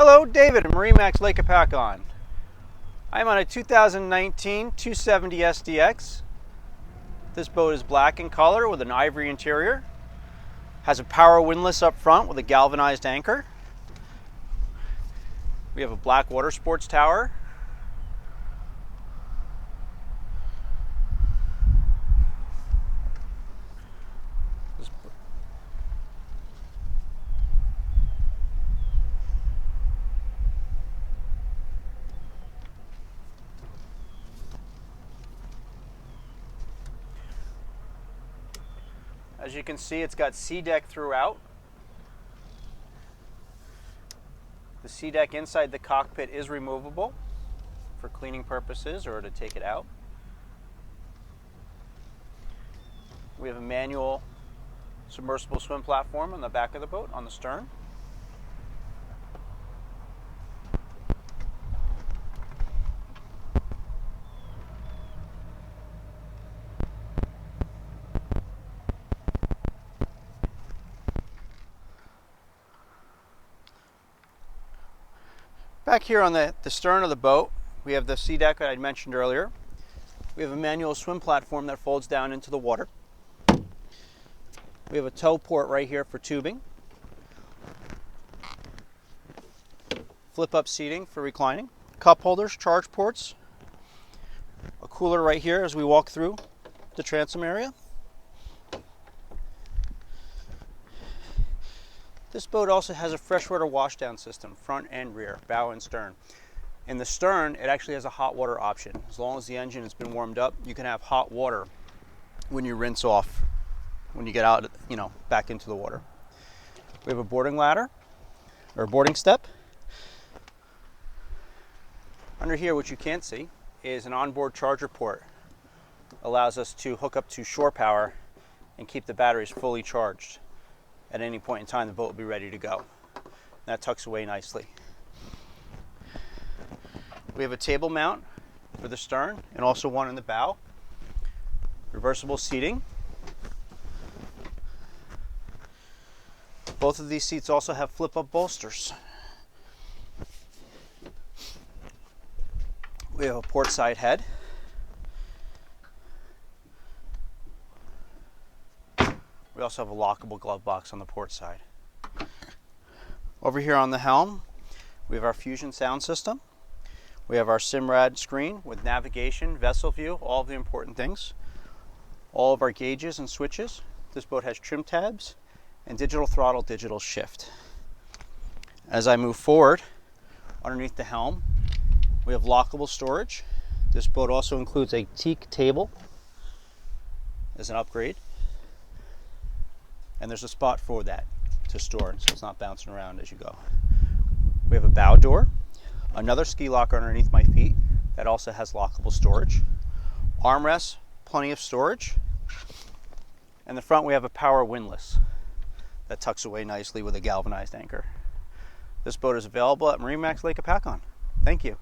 Hello, David at MarineMax Lake Hopatcong. I'm on a 2019 270 SDX. This boat is black in color with an ivory interior. Has a power windlass up front with a galvanized anchor. We have a black water sports tower. As you can see, it's got SeaDeck throughout. The SeaDeck inside the cockpit is removable for cleaning purposes or to take it out. We have a manual submersible swim platform on the back of the boat on the stern. Back here on the stern of the boat, we have the SeaDeck that I mentioned earlier. We have a manual swim platform that folds down into the water. We have a tow port right here for tubing. Flip up seating for reclining. Cup holders, charge ports. A cooler right here as we walk through the transom area. This boat also has a freshwater washdown system, front and rear, bow and stern. In the stern, it actually has a hot water option. As long as the engine has been warmed up, you can have hot water when you rinse off, when you get out, back into the water. We have a boarding ladder, or boarding step. Under here, what you can't see, is an onboard charger port. Allows us to hook up to shore power and keep the batteries fully charged. At any point in time, the boat will be ready to go. That tucks away nicely. We have a table mount for the stern and also one in the bow. Reversible seating. Both of these seats also have flip-up bolsters. We have a port side head. We also have a lockable glove box on the port side. Over here on the helm, we have our Fusion sound system. We have our Simrad screen with navigation, vessel view, all of the important things. All of our gauges and switches. This boat has trim tabs and digital throttle, digital shift. As I move forward, underneath the helm, we have lockable storage. This boat also includes a teak table as an upgrade. And there's a spot for that to store, so it's not bouncing around as you go. We have a bow door, another ski locker underneath my feet that also has lockable storage. Armrests, plenty of storage. And the front we have a power windlass that tucks away nicely with a galvanized anchor. This boat is available at MarineMax Lake Hopatcong. Thank you.